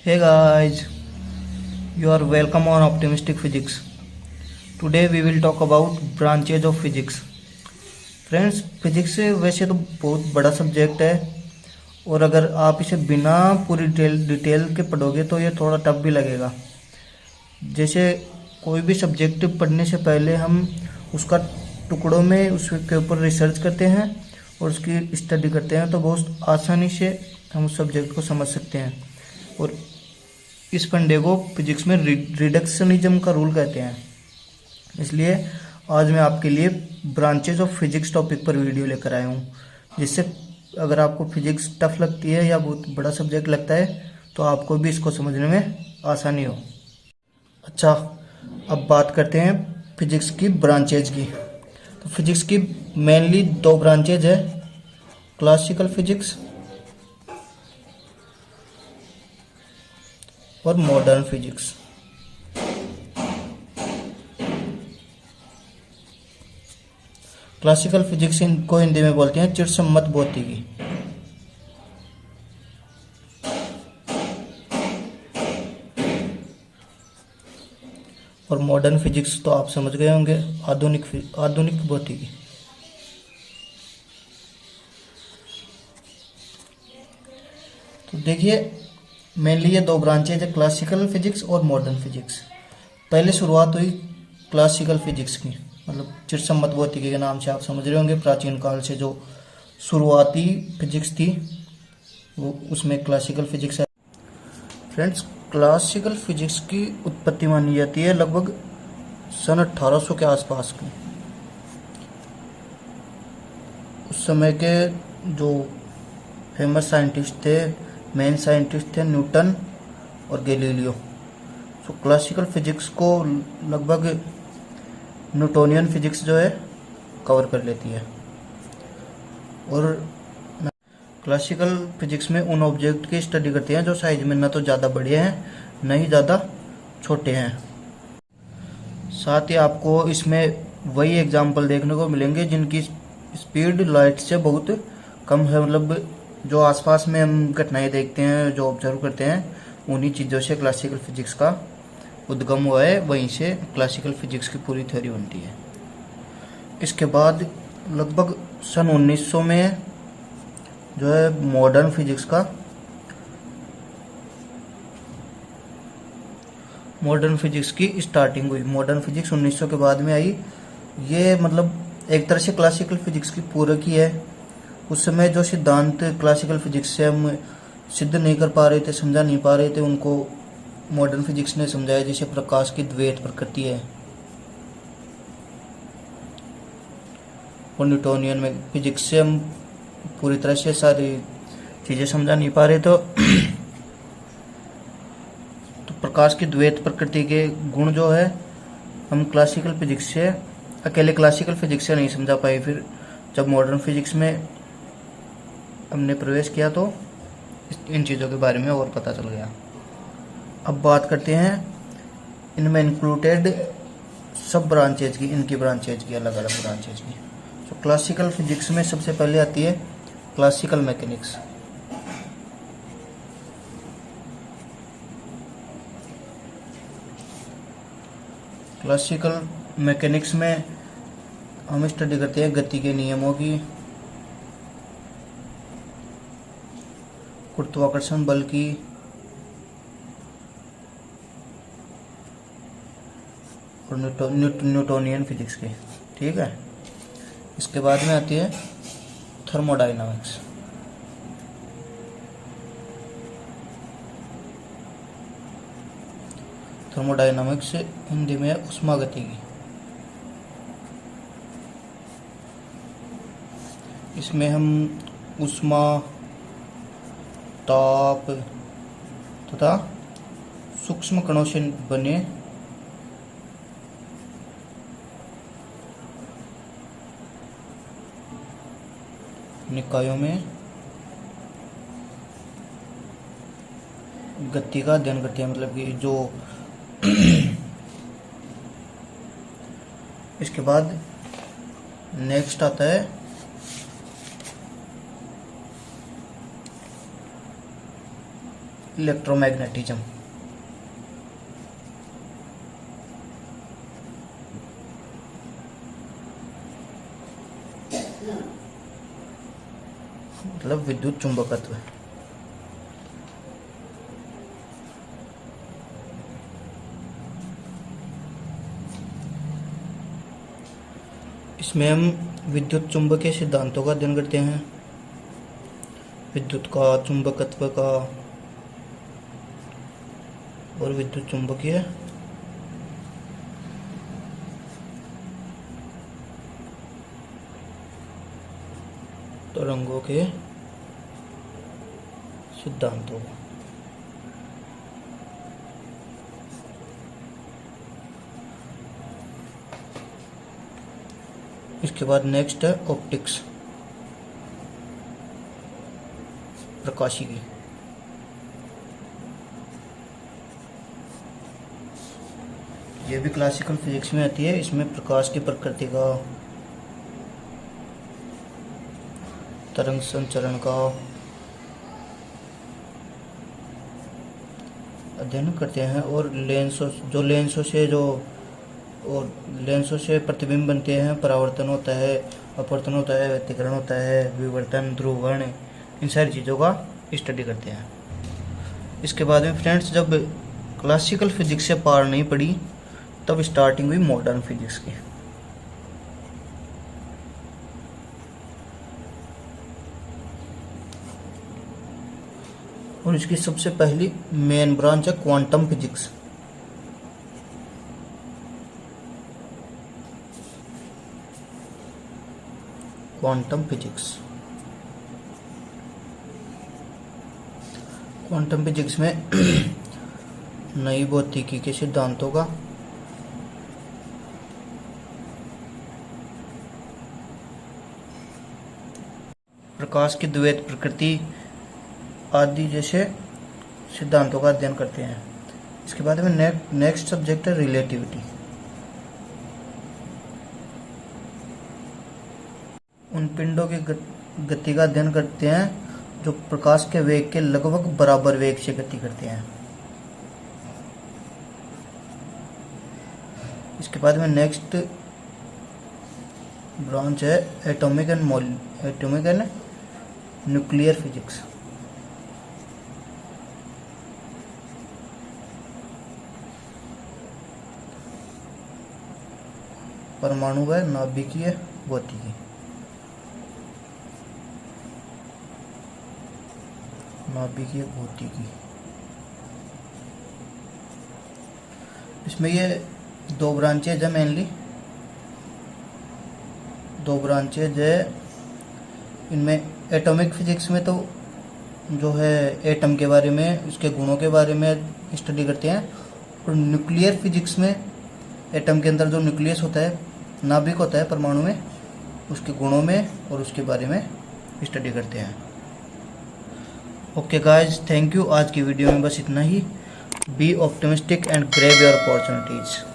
Hey guys, you are welcome on Optimistic Physics. Today we will talk about branches of physics. Friends, physics वैसे तो बहुत बड़ा subject है और अगर आप इसे बिना पूरी डिटेल के पढ़ोगे तो ये थोड़ा टफ भी लगेगा। जैसे कोई भी सब्जेक्ट पढ़ने से पहले हम उसका टुकड़ों में उसके ऊपर रिसर्च करते हैं और उसकी स्टडी करते हैं तो बहुत आसानी से हम उस सब्जेक्ट को समझ सकते हैं। और इस फंडे को फिजिक्स में रिडक्शनिज्म का रूल कहते हैं। इसलिए आज मैं आपके लिए ब्रांचेज ऑफ फिजिक्स टॉपिक पर वीडियो लेकर आया हूँ, जिससे अगर आपको फिजिक्स टफ लगती है या बहुत बड़ा सब्जेक्ट लगता है तो आपको भी इसको समझने में आसानी हो। अच्छा, अब बात करते हैं फिजिक्स की ब्रांचेज की। तो फिजिक्स की मेनली दो ब्रांचेज है, क्लासिकल फिजिक्स और मॉडर्न फिजिक्स। क्लासिकल फिजिक्स इनको हिंदी में बोलते हैं चिरसम्मत भौतिकी। और मॉडर्न फिजिक्स तो आप समझ गए होंगे, आधुनिक भौतिकी। तो देखिए, मेनली ये दो ब्रांचेज है, क्लासिकल फिजिक्स और मॉडर्न फिजिक्स। पहले शुरुआत हुई क्लासिकल फिजिक्स की, मतलब चिरसम्मत भौतिकी के नाम से आप समझ रहे होंगे। प्राचीन काल से जो शुरुआती फिजिक्स थी वो उसमें क्लासिकल फिजिक्स है। फ्रेंड्स, क्लासिकल फिजिक्स की उत्पत्ति मानी जाती है लगभग सन 1800 के आसपास की। उस समय के जो फेमस साइंटिस्ट थे, मेन साइंटिस्ट थे न्यूटन और गैलीलियो। तो क्लासिकल फिजिक्स को लगभग न्यूटोनियन फिजिक्स जो है कवर कर लेती है। और क्लासिकल फिजिक्स में उन ऑब्जेक्ट की स्टडी करते हैं जो साइज में न तो ज़्यादा बड़े हैं न ही ज़्यादा छोटे हैं। साथ ही आपको इसमें वही एग्जाम्पल देखने को मिलेंगे जिनकी स्पीड लाइट से बहुत कम है। मतलब जो आसपास में हम घटनाएं देखते हैं, जो ऑब्जर्व करते हैं, उन्हीं चीज़ों से क्लासिकल फिजिक्स का उद्गम हुआ है। वहीं से क्लासिकल फिजिक्स की पूरी थ्योरी बनती है। इसके बाद लगभग सन 1900 में जो है मॉडर्न फिजिक्स की स्टार्टिंग हुई। मॉडर्न फिजिक्स 1900 के बाद में आई। ये मतलब एक तरह से क्लासिकल फिजिक्स की पूरक ही है। उस समय जो सिद्धांत क्लासिकल फिजिक्स से हम सिद्ध नहीं कर पा रहे थे, समझा नहीं पा रहे थे, उनको मॉडर्न फिजिक्स ने समझाया। जैसे प्रकाश की द्वैत प्रकृति है, और न्यूटोनियन में फिजिक्स से हम पूरी तरह से सारी चीज़ें समझा नहीं पा रहे तो प्रकाश की द्वैत प्रकृति के गुण जो है हम क्लासिकल फिजिक्स से, अकेले क्लासिकल फिजिक्स से नहीं समझा पाए। फिर जब मॉडर्न फिजिक्स में हमने प्रवेश किया तो इन चीज़ों के बारे में और पता चल गया। अब बात करते हैं इनमें इंक्लूडेड सब ब्रांचेज की, इनकी ब्रांचेज की, अलग अलग ब्रांचेज की। तो क्लासिकल फिजिक्स में सबसे पहले आती है क्लासिकल मैकेनिक्स। क्लासिकल मैकेनिक्स में हम स्टडी करते हैं गति के नियमों की, गुरुत्वाकर्षण बल की, और न्यूटोनियन फिजिक्स की। ठीक है। इसके बाद में आती है थर्मोडायनामिक्स। थर्मोडायनामिक्स हिंदी में ऊष्मागतिकी। इसमें हम ऊष्मा, ताप तथा सूक्ष्म कणों से बने निकायों में गति का अध्ययन करते हैं। मतलब कि जो इसके बाद नेक्स्ट आता है इलेक्ट्रोमैग्नेटिज्म। मतलब विद्युत चुंबकत्व। इसमें हम विद्युत चुंबकीय सिद्धांतों का अध्ययन करते हैं, विद्युत का, चुंबकत्व का और विद्युत चुंबकीय तरंगों के सिद्धांतों को। इसके बाद नेक्स्ट है ऑप्टिक्स, प्रकाशिकी। ये भी क्लासिकल फिजिक्स में आती है। इसमें प्रकाश की प्रकृति का, तरंग संचरण का अध्ययन करते हैं और लेंसों से प्रतिबिंब बनते हैं, परावर्तन होता है, अपवर्तन होता है, व्यतिकरण होता है, विवर्तन, ध्रुवण, इन सारी चीज़ों का स्टडी करते हैं। इसके बाद में फ्रेंड्स, जब क्लासिकल फिजिक्स से पार नहीं पड़ी तब स्टार्टिंग हुई मॉडर्न फिजिक्स की। और इसकी सबसे पहली मेन ब्रांच है क्वांटम फिजिक्स। क्वांटम फिजिक्स में नई भौतिकी के सिद्धांतों का प्रकाश की द्वैत प्रकृति आदि जैसे सिद्धांतों का अध्ययन करते हैं। इसके बाद में नेक्स्ट सब्जेक्ट है रिलेटिविटी। उन पिंडों की गति का अध्ययन करते हैं जो प्रकाश के वेग के लगभग बराबर वेग से गति करते हैं। इसके बाद में नेक्स्ट ब्रांच है एटॉमिक एंड न्यूक्लियर फिजिक्स। परमाणु व नाभिकीय भौतिकी। इसमें ये दो ब्रांचेज है, मेनली दो ब्रांचेज है। इनमें एटॉमिक फिजिक्स में तो जो है एटम के बारे में, उसके गुणों के बारे में स्टडी करते हैं। और न्यूक्लियर फिजिक्स में एटम के अंदर जो न्यूक्लियस होता है, नाभिक होता है परमाणु में, उसके गुणों में और उसके बारे में स्टडी करते हैं। Okay guys, thank you. आज की वीडियो में बस इतना ही। Be optimistic and grab your opportunities.